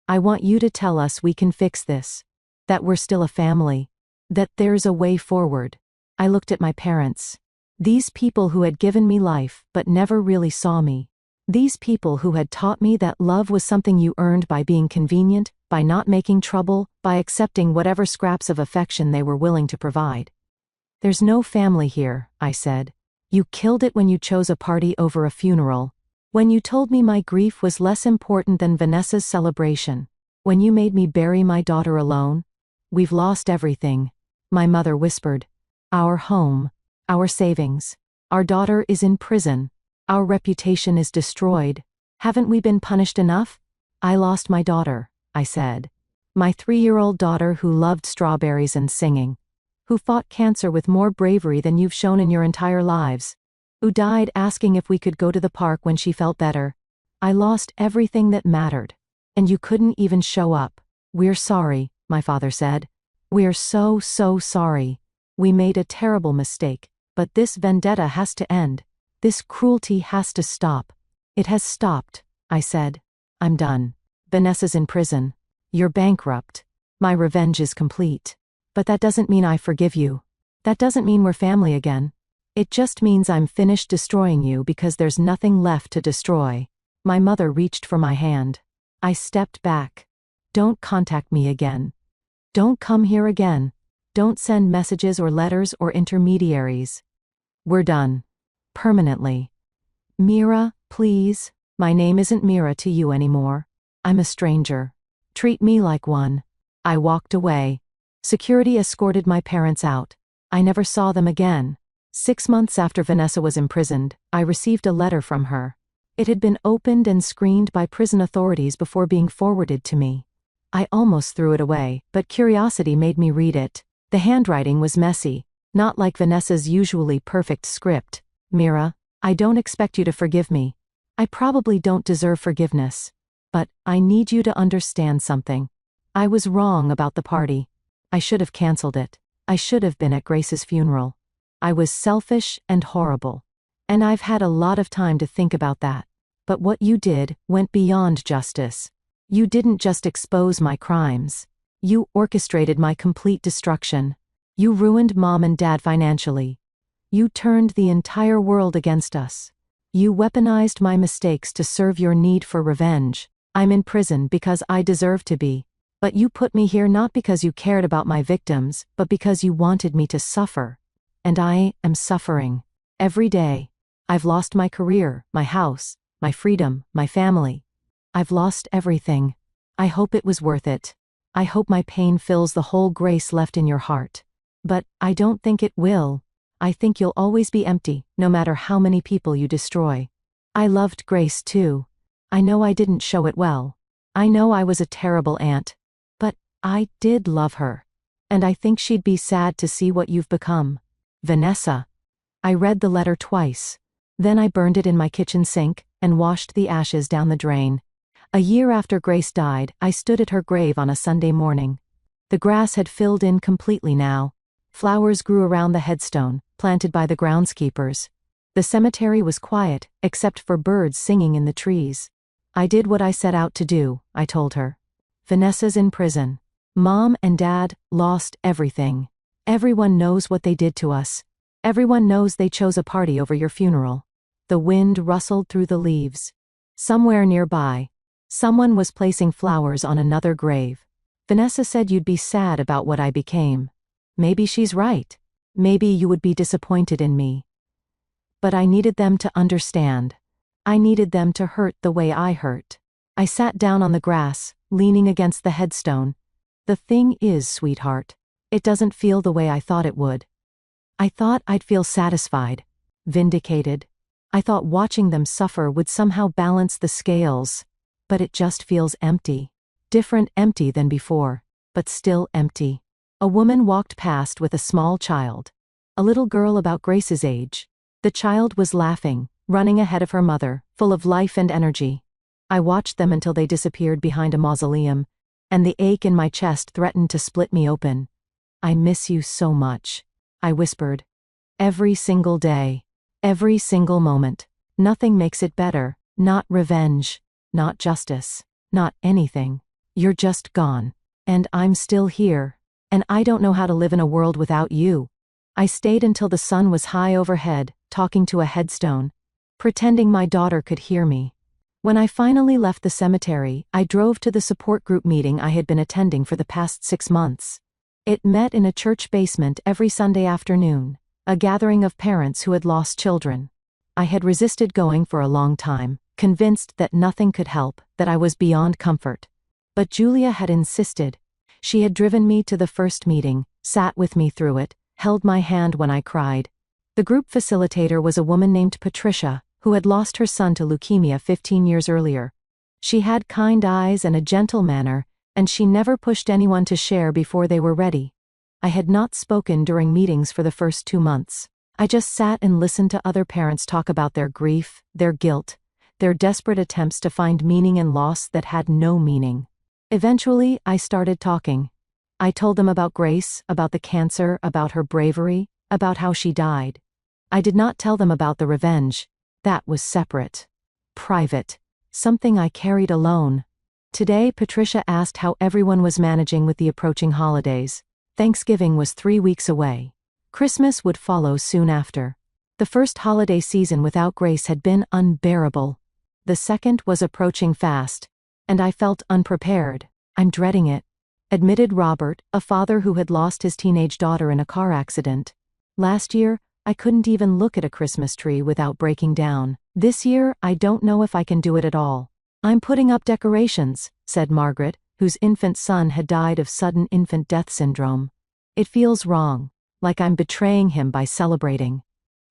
I want you to tell us we can fix this. That we're still a family. That there's a way forward. I looked at my parents. These people who had given me life but never really saw me. These people who had taught me that love was something you earned by being convenient, by not making trouble, by accepting whatever scraps of affection they were willing to provide. There's no family here, I said. You killed it when you chose a party over a funeral. When you told me my grief was less important than Vanessa's celebration. When you made me bury my daughter alone. We've lost everything, my mother whispered. Our home. Our savings. Our daughter is in prison. Our reputation is destroyed. Haven't we been punished enough? I lost my daughter, I said. My 3-year-old daughter who loved strawberries and singing. Who fought cancer with more bravery than you've shown in your entire lives. who died asking if we could go to the park when she felt better. I lost everything that mattered. And you couldn't even show up. We're sorry, my father said. We're so sorry. We made a terrible mistake, but this vendetta has to end. This cruelty has to stop. It has stopped, I said. I'm done. Vanessa's in prison. You're bankrupt. My revenge is complete. But that doesn't mean I forgive you. That doesn't mean we're family again. It just means I'm finished destroying you because there's nothing left to destroy. My mother reached for my hand. I stepped back. Don't contact me again. Don't come here again. Don't send messages or letters or intermediaries. We're done. Permanently. Mira, please. My name isn't Mira to you anymore. I'm a stranger. Treat me like one. I walked away. Security escorted my parents out. I never saw them again. 6 months after Vanessa was imprisoned, I received a letter from her. It had been opened and screened by prison authorities before being forwarded to me. I almost threw it away, but curiosity made me read it. The handwriting was messy, not like Vanessa's usually perfect script. Mira, I don't expect you to forgive me. I probably don't deserve forgiveness. But I need you to understand something. I was wrong about the party. I should have canceled it. I should have been at Grace's funeral. I was selfish and horrible. And I've had a lot of time to think about that. But what you did went beyond justice. You didn't just expose my crimes. You orchestrated my complete destruction. You ruined Mom and Dad financially. You turned the entire world against us. You weaponized my mistakes to serve your need for revenge. I'm in prison because I deserve to be. But you put me here not because you cared about my victims, but because you wanted me to suffer. And I am suffering. Every day. I've lost my career, my house, my freedom, my family. I've lost everything. I hope it was worth it. I hope my pain fills the hole Grace left in your heart. But I don't think it will. I think you'll always be empty, no matter how many people you destroy. I loved Grace too. I know I didn't show it well. I know I was a terrible aunt. But I did love her. And I think she'd be sad to see what you've become. Vanessa. I read the letter twice. Then I burned it in my kitchen sink and washed the ashes down the drain. A year after Grace died, I stood at her grave on a Sunday morning. The grass had filled in completely now. Flowers grew around the headstone, planted by the groundskeepers. The cemetery was quiet, except for birds singing in the trees. I did what I set out to do, I told her. Vanessa's in prison. Mom and Dad lost everything. Everyone knows what they did to us. Everyone knows they chose a party over your funeral. The wind rustled through the leaves. Somewhere nearby, someone was placing flowers on another grave. Vanessa said you'd be sad about what I became. Maybe she's right. Maybe you would be disappointed in me. But I needed them to understand. I needed them to hurt the way I hurt. I sat down on the grass, leaning against the headstone. The thing is, sweetheart, it doesn't feel the way I thought it would. I thought I'd feel satisfied, vindicated. I thought watching them suffer would somehow balance the scales. But it just feels empty. Different empty than before, but still empty. A woman walked past with a small child. A little girl about Grace's age. The child was laughing, running ahead of her mother, full of life and energy. I watched them until they disappeared behind a mausoleum, and the ache in my chest threatened to split me open. I miss you so much, I whispered. Every single day. Every single moment. Nothing makes it better. Not revenge. Not justice. Not anything. You're just gone. And I'm still here. And I don't know how to live in a world without you. I stayed until the sun was high overhead, talking to a headstone, pretending my daughter could hear me. When I finally left the cemetery, I drove to the support group meeting I had been attending for the past 6 months. It met in a church basement every Sunday afternoon, a gathering of parents who had lost children. I had resisted going for a long time, convinced that nothing could help, that I was beyond comfort. But Julia had insisted. She had driven me to the first meeting, sat with me through it, held my hand when I cried. The group facilitator was a woman named Patricia, who had lost her son to leukemia 15 years earlier. She had kind eyes and a gentle manner, and she never pushed anyone to share before they were ready. I had not spoken during meetings for the first 2 months. I just sat and listened to other parents talk about their grief, their guilt, their desperate attempts to find meaning in loss that had no meaning. Eventually, I started talking. I told them about Grace, about the cancer, about her bravery, about how she died. I did not tell them about the revenge. That was separate. Private. Something I carried alone. Today, Patricia asked how everyone was managing with the approaching holidays. Thanksgiving was 3 weeks away. Christmas would follow soon after. The first holiday season without Grace had been unbearable. The second was approaching fast, and I felt unprepared. "I'm dreading it," admitted Robert, a father who had lost his teenage daughter in a car accident. "Last year, I couldn't even look at a Christmas tree without breaking down. This year, I don't know if I can do it at all." "I'm putting up decorations," said Margaret, whose infant son had died of sudden infant death syndrome. "It feels wrong, like I'm betraying him by celebrating.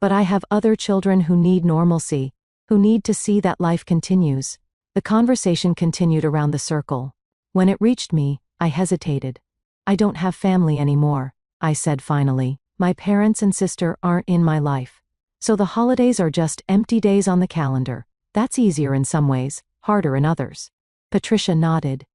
But I have other children who need normalcy, who need to see that life continues." The conversation continued around the circle. When it reached me, I hesitated. "I don't have family anymore," I said finally. "My parents and sister aren't in my life. So the holidays are just empty days on the calendar. That's easier in some ways, harder in others." Patricia nodded.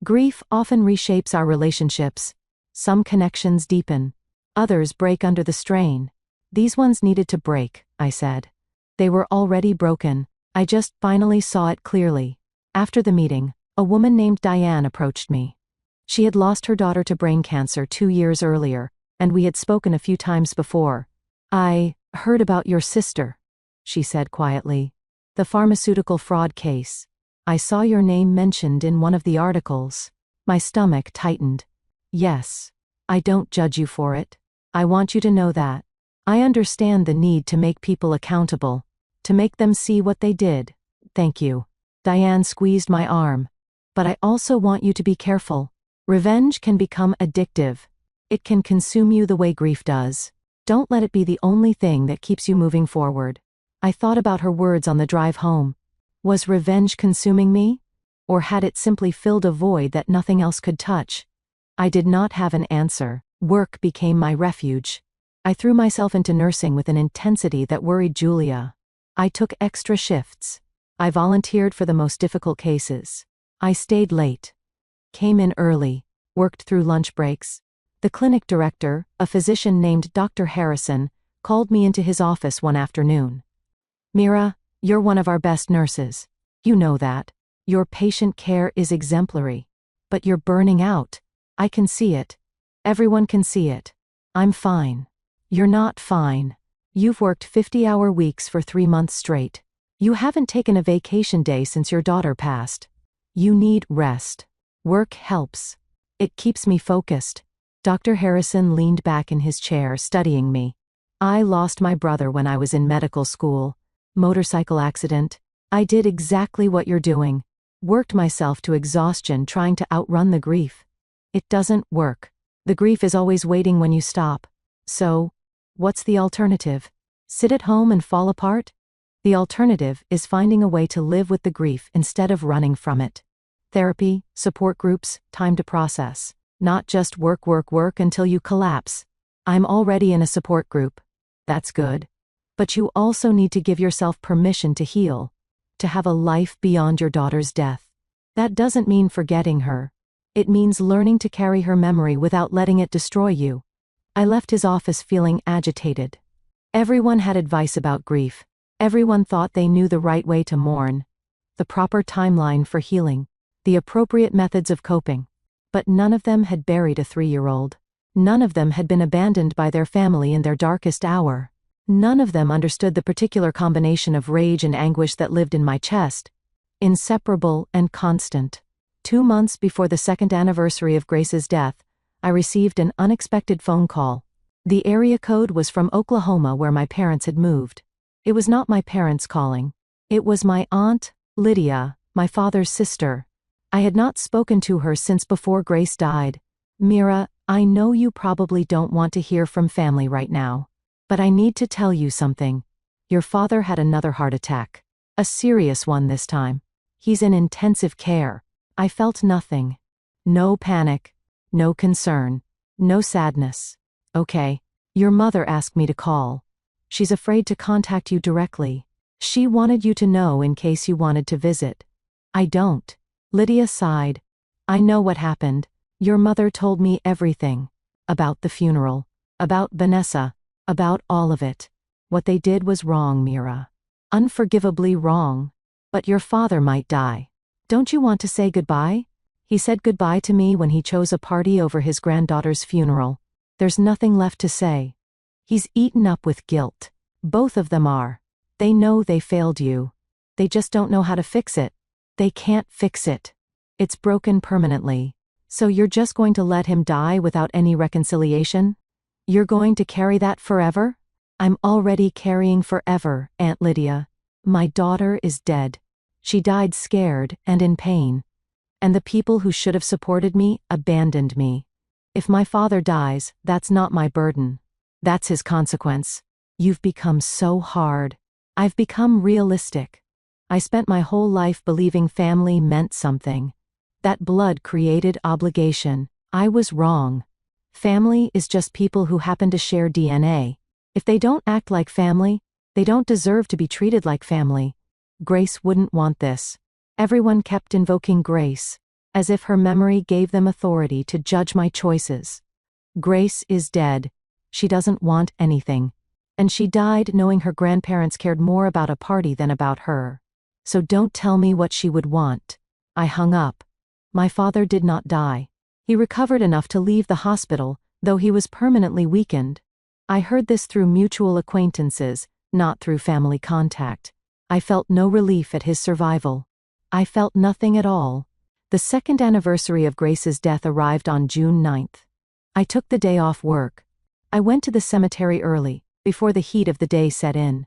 "Grief often reshapes our relationships. Some connections deepen. Others break under the strain. These ones needed to break," I said. "They were already broken. I just finally saw it clearly." After the meeting, a woman named Diane approached me. She had lost her daughter to brain cancer 2 years earlier, and we had spoken a few times before. "I heard about your sister," she said quietly. "The pharmaceutical fraud case. I saw your name mentioned in one of the articles." My stomach tightened. "Yes. I don't judge you for it. I want you to know that. I understand the need to make people accountable, to make them see what they did." "Thank you." Diane squeezed my arm. "But I also want you to be careful. Revenge can become addictive. It can consume you the way grief does. Don't let it be the only thing that keeps you moving forward." I thought about her words on the drive home. Was revenge consuming me? Or had it simply filled a void that nothing else could touch? I did not have an answer. Work became my refuge. I threw myself into nursing with an intensity that worried Julia. I took extra shifts. I volunteered for the most difficult cases. I stayed late. Came in early. Worked through lunch breaks. The clinic director, a physician named Dr. Harrison, called me into his office one afternoon. "Mira, you're one of our best nurses. You know that. Your patient care is exemplary. But you're burning out. I can see it. Everyone can see it. I'm fine." "You're not fine. You've worked 50-hour weeks for 3 months straight. You haven't taken a vacation day since your daughter passed. You need rest. Work helps. It keeps me focused." Dr. Harrison leaned back in his chair, studying me. "I lost my brother when I was in medical school. Motorcycle accident. I did exactly what you're doing. Worked myself to exhaustion trying to outrun the grief. It doesn't work. The grief is always waiting when you stop. So, what's the alternative? Sit at home and fall apart? The alternative is finding a way to live with the grief instead of running from it. Therapy, support groups, time to process. Not just work, work, work until you collapse. I'm already in a support group. That's good. But you also need to give yourself permission to heal, to have a life beyond your daughter's death. That doesn't mean forgetting her. It means learning to carry her memory without letting it destroy you." I left his office feeling agitated. Everyone had advice about grief. Everyone thought they knew the right way to mourn, the proper timeline for healing, the appropriate methods of coping. But none of them had buried a 3-year-old. None of them had been abandoned by their family in their darkest hour. None of them understood the particular combination of rage and anguish that lived in my chest. Inseparable and constant. 2 months before the 2nd anniversary of Grace's death, I received an unexpected phone call. The area code was from Oklahoma, where my parents had moved. It was not my parents calling. It was my aunt, Lydia, my father's sister. I had not spoken to her since before Grace died. "Mira, I know you probably don't want to hear from family right now. But I need to tell you something. Your father had another heart attack. A serious one this time. He's in intensive care." I felt nothing. No panic. No concern. No sadness. "Okay. Your mother asked me to call. She's afraid to contact you directly. She wanted you to know in case you wanted to visit. I don't. Lydia sighed. I know what happened. Your mother told me everything. About the funeral. About Vanessa. About all of it. What they did was wrong, Mira. Unforgivably wrong. But your father might die. Don't you want to say goodbye? He said goodbye to me when he chose a party over his granddaughter's funeral. There's nothing left to say. He's eaten up with guilt. Both of them are. They know they failed you. They just don't know how to fix it. They can't fix it. It's broken permanently. So you're just going to let him die without any reconciliation? You're going to carry that forever? I'm already carrying forever, Aunt Lydia. My daughter is dead. She died scared and in pain. And the people who should have supported me abandoned me. If my father dies, that's not my burden. That's his consequence. You've become so hard. I've become realistic. I spent my whole life believing family meant something. That blood created obligation. I was wrong. Family is just people who happen to share DNA. If they don't act like family, they don't deserve to be treated like family. Grace wouldn't want this. Everyone kept invoking Grace, as if her memory gave them authority to judge my choices. Grace is dead. She doesn't want anything. And she died knowing her grandparents cared more about a party than about her. So don't tell me what she would want. I hung up. My father did not die. He recovered enough to leave the hospital, though he was permanently weakened. I heard this through mutual acquaintances, not through family contact. I felt no relief at his survival. I felt nothing at all. The second anniversary of Grace's death arrived on June 9th. I took the day off work. I went to the cemetery early, before the heat of the day set in.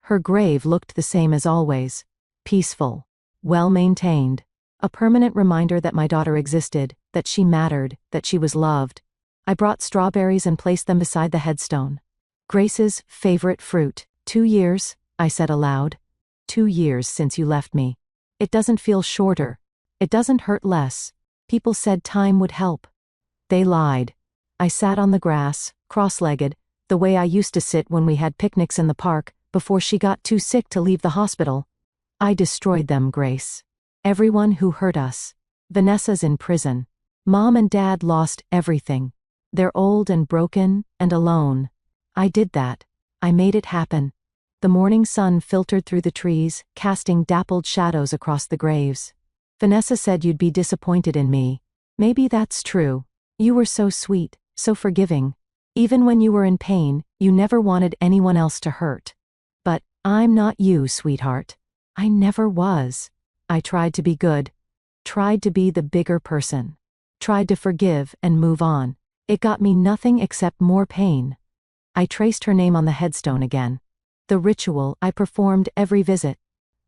Her grave looked the same as always. Peaceful. Well-maintained. A permanent reminder that my daughter existed, that she mattered, that she was loved. I brought strawberries and placed them beside the headstone. Grace's favorite fruit. 2 years, I said aloud. 2 years since you left me. It doesn't feel shorter. It doesn't hurt less. People said time would help. They lied. I sat on the grass, cross-legged, the way I used to sit when we had picnics in the park, before she got too sick to leave the hospital. I destroyed them, Grace. Everyone who hurt us. Vanessa's in prison. Mom and Dad lost everything. They're old and broken and alone. I did that. I made it happen. The morning sun filtered through the trees, casting dappled shadows across the graves. Vanessa said you'd be disappointed in me. Maybe that's true. You were so sweet, so forgiving. Even when you were in pain, you never wanted anyone else to hurt. But I'm not you, sweetheart. I never was. I tried to be good. Tried to be the bigger person. Tried to forgive and move on. It got me nothing except more pain. I traced her name on the headstone again. The ritual I performed every visit.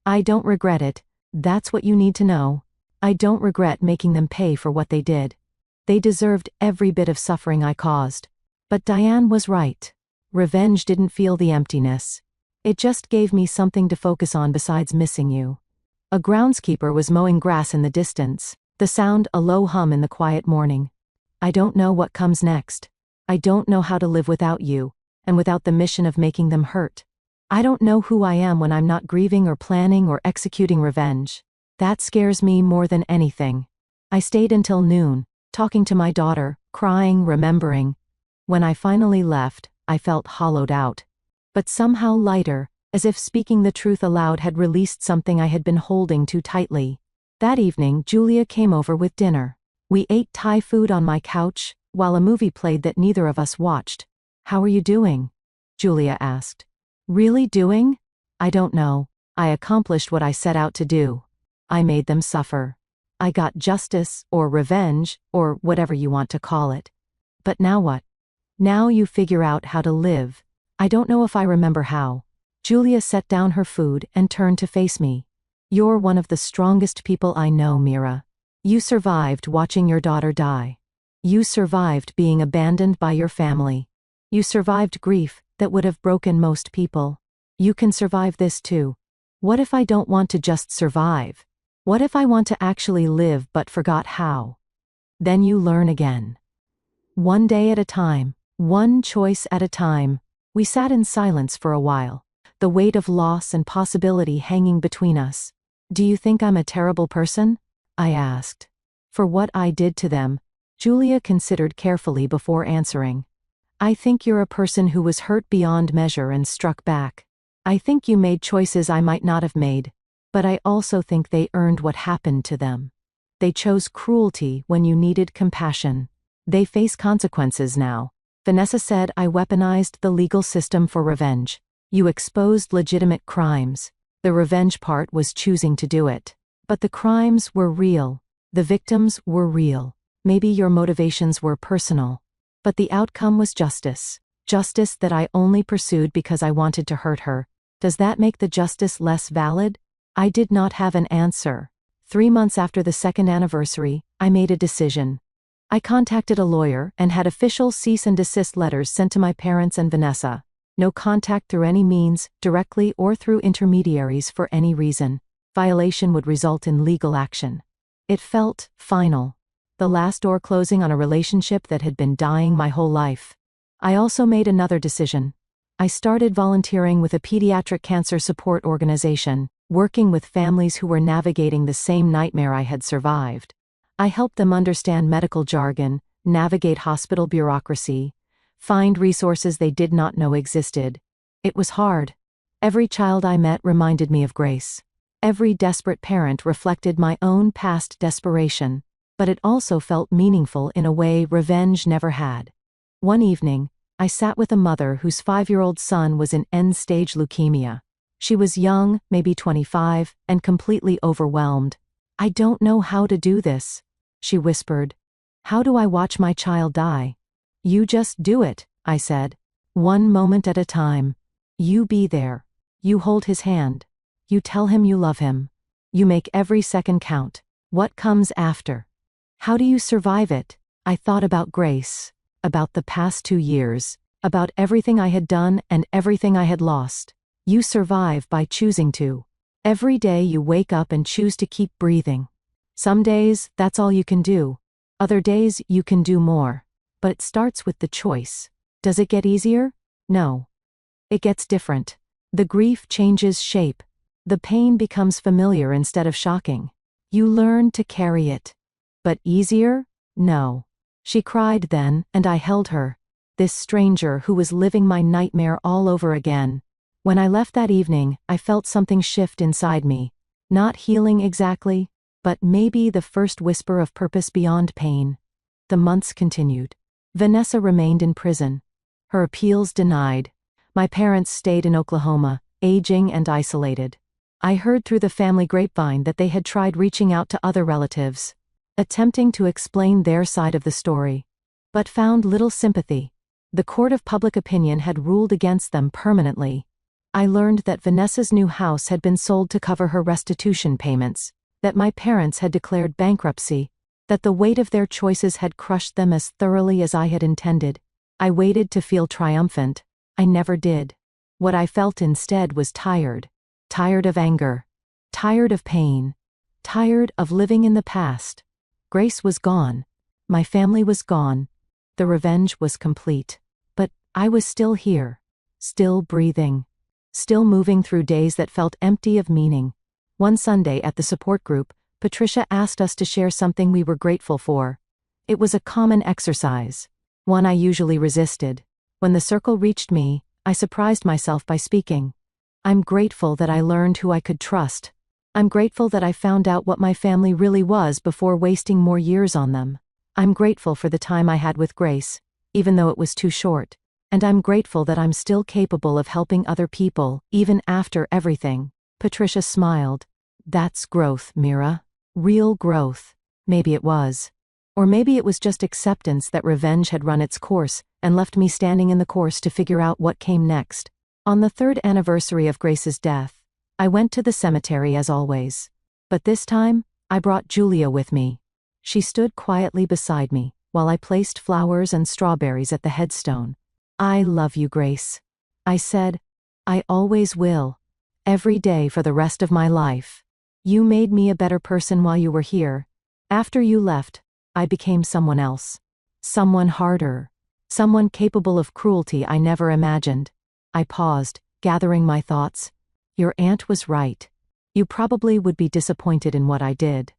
I don't regret it. That's what you need to know. I don't regret making them pay for what they did. They deserved every bit of suffering I caused. But Diane was right. Revenge didn't feel the emptiness. It just gave me something to focus on besides missing you. A groundskeeper was mowing grass in the distance, the sound a low hum in the quiet morning. I don't know what comes next. I don't know how to live without you, and without the mission of making them hurt. I don't know who I am when I'm not grieving or planning or executing revenge. That scares me more than anything. I stayed until noon, talking to my daughter, crying, remembering. When I finally left, I felt hollowed out. But somehow lighter, as if speaking the truth aloud had released something I had been holding too tightly. That evening, Julia came over with dinner. We ate Thai food on my couch, while a movie played that neither of us watched. How are you doing? Julia asked. Really doing? I don't know. I accomplished what I set out to do. I made them suffer. I got justice, or revenge, or whatever you want to call it. But now what? Now you figure out how to live. I don't know if I remember how. Julia set down her food and turned to face me. You're one of the strongest people I know, Mira. You survived watching your daughter die. You survived being abandoned by your family. You survived grief that would have broken most people. You can survive this too. What if I don't want to just survive? What if I want to actually live but forgot how? Then you learn again. One day at a time, one choice at a time. We sat in silence for a while, the weight of loss and possibility hanging between us. "Do you think I'm a terrible person?" I asked. "For what I did to them?" Julia considered carefully before answering. "I think you're a person who was hurt beyond measure and struck back. I think you made choices I might not have made, but I also think they earned what happened to them. They chose cruelty when you needed compassion. They face consequences now." Vanessa said, "I weaponized the legal system for revenge. You exposed legitimate crimes. The revenge part was choosing to do it. But the crimes were real. The victims were real. Maybe your motivations were personal. But the outcome was justice. Justice that I only pursued because I wanted to hurt her. Does that make the justice less valid?" I did not have an answer. 3 months after the second anniversary, I made a decision. I contacted a lawyer and had official cease and desist letters sent to my parents and Vanessa. No contact through any means, directly or through intermediaries for any reason. Violation would result in legal action. It felt final. The last door closing on a relationship that had been dying my whole life. I also made another decision. I started volunteering with a pediatric cancer support organization, working with families who were navigating the same nightmare I had survived. I helped them understand medical jargon, navigate hospital bureaucracy, find resources they did not know existed. It was hard. Every child I met reminded me of Grace. Every desperate parent reflected my own past desperation, but it also felt meaningful in a way revenge never had. One evening, I sat with a mother whose 5-year-old son was in end-stage leukemia. She was young, maybe 25, and completely overwhelmed. "I don't know how to do this," she whispered. "How do I watch my child die?" "You just do it," I said. "One moment at a time. You be there. You hold his hand. You tell him you love him. You make every second count. What comes after? How do you survive it?" I thought about Grace, about the past 2 years, about everything I had done and everything I had lost. You survive by choosing to. Every day you wake up and choose to keep breathing. Some days, that's all you can do. Other days, you can do more. But it starts with the choice. Does it get easier? No. It gets different. The grief changes shape. The pain becomes familiar instead of shocking. You learn to carry it. But easier? No. She cried then, and I held her. This stranger who was living my nightmare all over again. When I left that evening, I felt something shift inside me. Not healing exactly, but maybe the first whisper of purpose beyond pain. The months continued. Vanessa remained in prison. Her appeals denied. My parents stayed in Oklahoma, aging and isolated. I heard through the family grapevine that they had tried reaching out to other relatives, attempting to explain their side of the story, but found little sympathy. The court of public opinion had ruled against them permanently. I learned that Vanessa's new house had been sold to cover her restitution payments, that my parents had declared bankruptcy, that the weight of their choices had crushed them as thoroughly as I had intended. I waited to feel triumphant. I never did. What I felt instead was tired. Tired of anger. Tired of pain. Tired of living in the past. Grace was gone. My family was gone. The revenge was complete. But I was still here. Still breathing. Still moving through days that felt empty of meaning. One Sunday at the support group, Patricia asked us to share something we were grateful for. It was a common exercise, one I usually resisted. When the circle reached me, I surprised myself by speaking. "I'm grateful that I learned who I could trust. I'm grateful that I found out what my family really was before wasting more years on them. I'm grateful for the time I had with Grace, even though it was too short. And I'm grateful that I'm still capable of helping other people, even after everything." Patricia smiled. "That's growth, Mira. Real growth." Maybe it was. Or maybe it was just acceptance that revenge had run its course and left me standing in the course to figure out what came next. On the 3rd anniversary of Grace's death, I went to the cemetery as always. But this time, I brought Julia with me. She stood quietly beside me while I placed flowers and strawberries at the headstone. "I love you, Grace," I said. "I always will. Every day for the rest of my life. You made me a better person while you were here. After you left, I became someone else. Someone harder. Someone capable of cruelty I never imagined. I paused, gathering my thoughts. Your aunt was right. You probably would be disappointed in what I did.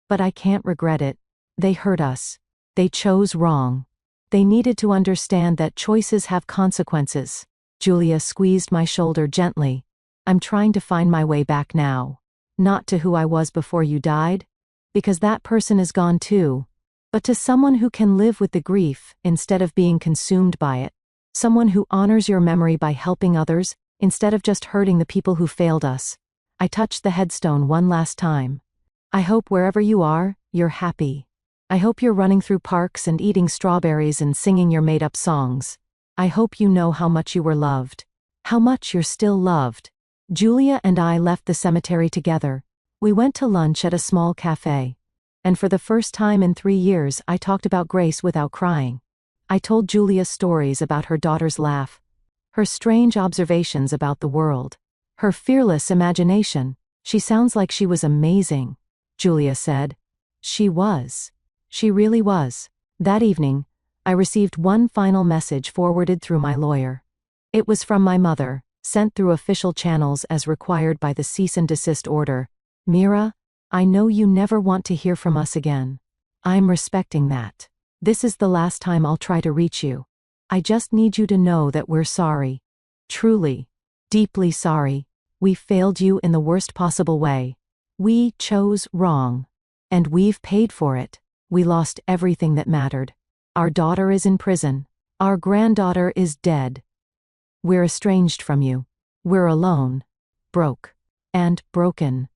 But I can't regret it. They hurt us. They chose wrong. They needed to understand that choices have consequences. Julia squeezed my shoulder gently. I'm trying to find my way back now. Not to who I was before you died, because that person is gone too, but to someone who can live with the grief instead of being consumed by it. Someone who honors your memory by helping others instead of just hurting the people who failed us. I touched the headstone one last time. I hope wherever you are, you're happy. I hope you're running through parks and eating strawberries and singing your made-up songs. I hope you know how much you were loved. How much you're still loved. Julia and I left the cemetery together. We went to lunch at a small cafe. And for the first time in 3 years, I talked about Grace without crying. I told Julia stories about her daughter's laugh, her strange observations about the world, her fearless imagination. She sounds like she was amazing, Julia said. She was. She really was. That evening, I received one final message forwarded through my lawyer. It was from my mother, sent through official channels as required by the cease and desist order. Mira, I know you never want to hear from us again. I'm respecting that. This is the last time I'll try to reach you. I just need you to know that we're sorry. Truly. Deeply sorry. We failed you in the worst possible way. We chose wrong. And we've paid for it. We lost everything that mattered. Our daughter is in prison. Our granddaughter is dead. We're estranged from you. We're alone. Broke. And broken.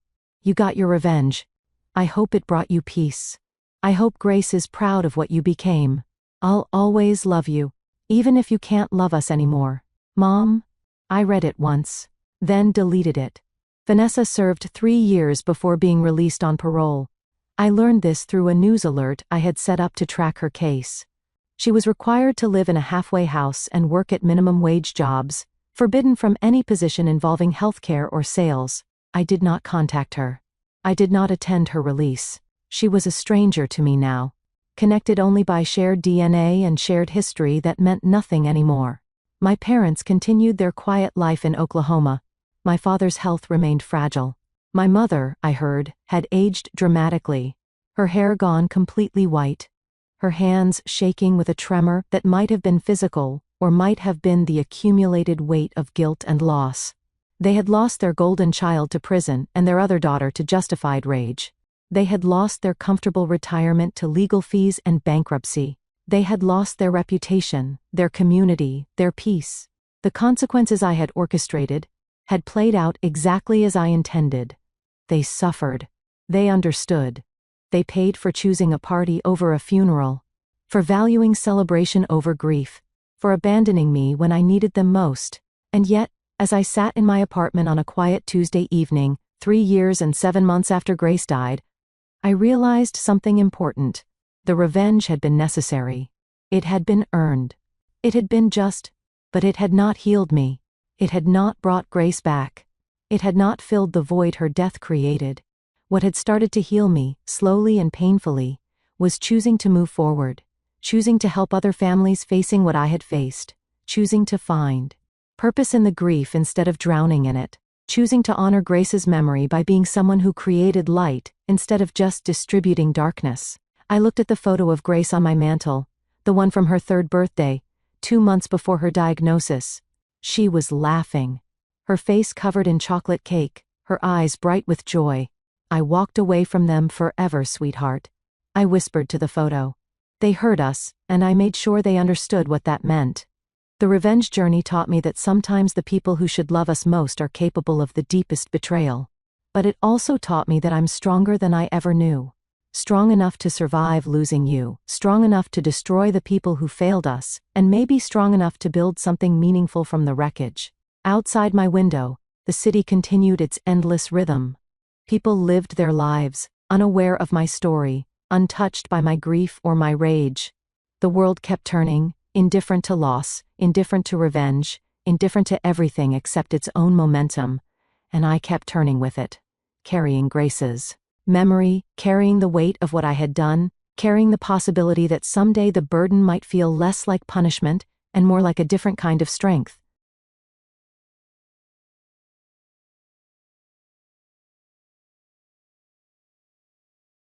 You got your revenge. I hope it brought you peace. I hope Grace is proud of what you became. I'll always love you, even if you can't love us anymore. Mom? I read it once, then deleted it. Vanessa served 3 years before being released on parole. I learned this through a news alert I had set up to track her case. She was required to live in a halfway house and work at minimum wage jobs, forbidden from any position involving healthcare or sales. I did not contact her. I did not attend her release. She was a stranger to me now, connected only by shared DNA and shared history that meant nothing anymore. My parents continued their quiet life in Oklahoma. My father's health remained fragile. My mother, I heard, had aged dramatically, her hair gone completely white, her hands shaking with a tremor that might have been physical or might have been the accumulated weight of guilt and loss. They had lost their golden child to prison and their other daughter to justified rage. They had lost their comfortable retirement to legal fees and bankruptcy. They had lost their reputation, their community, their peace. The consequences I had orchestrated had played out exactly as I intended. They suffered. They understood. They paid for choosing a party over a funeral, for valuing celebration over grief, for abandoning me when I needed them most. And yet, as I sat in my apartment on a quiet Tuesday evening, 3 years and 7 months after Grace died, I realized something important. The revenge had been necessary. It had been earned. It had been just, but it had not healed me. It had not brought Grace back. It had not filled the void her death created. What had started to heal me, slowly and painfully, was choosing to move forward, choosing to help other families facing what I had faced, choosing to find purpose in the grief instead of drowning in it, choosing to honor Grace's memory by being someone who created light instead of just distributing darkness. I looked at the photo of Grace on my mantle, the one from her 3rd birthday, 2 months before her diagnosis. She was laughing, her face covered in chocolate cake, her eyes bright with joy. I walked away from them forever, sweetheart. I whispered to the photo. They hurt us, and I made sure they understood what that meant. The revenge journey taught me that sometimes the people who should love us most are capable of the deepest betrayal. But it also taught me that I'm stronger than I ever knew. Strong enough to survive losing you, strong enough to destroy the people who failed us, and maybe strong enough to build something meaningful from the wreckage. Outside my window, the city continued its endless rhythm. People lived their lives, unaware of my story, untouched by my grief or my rage. The world kept turning, indifferent to loss, indifferent to revenge, indifferent to everything except its own momentum, and I kept turning with it, carrying Grace's memory, carrying the weight of what I had done, carrying the possibility that someday the burden might feel less like punishment and more like a different kind of strength.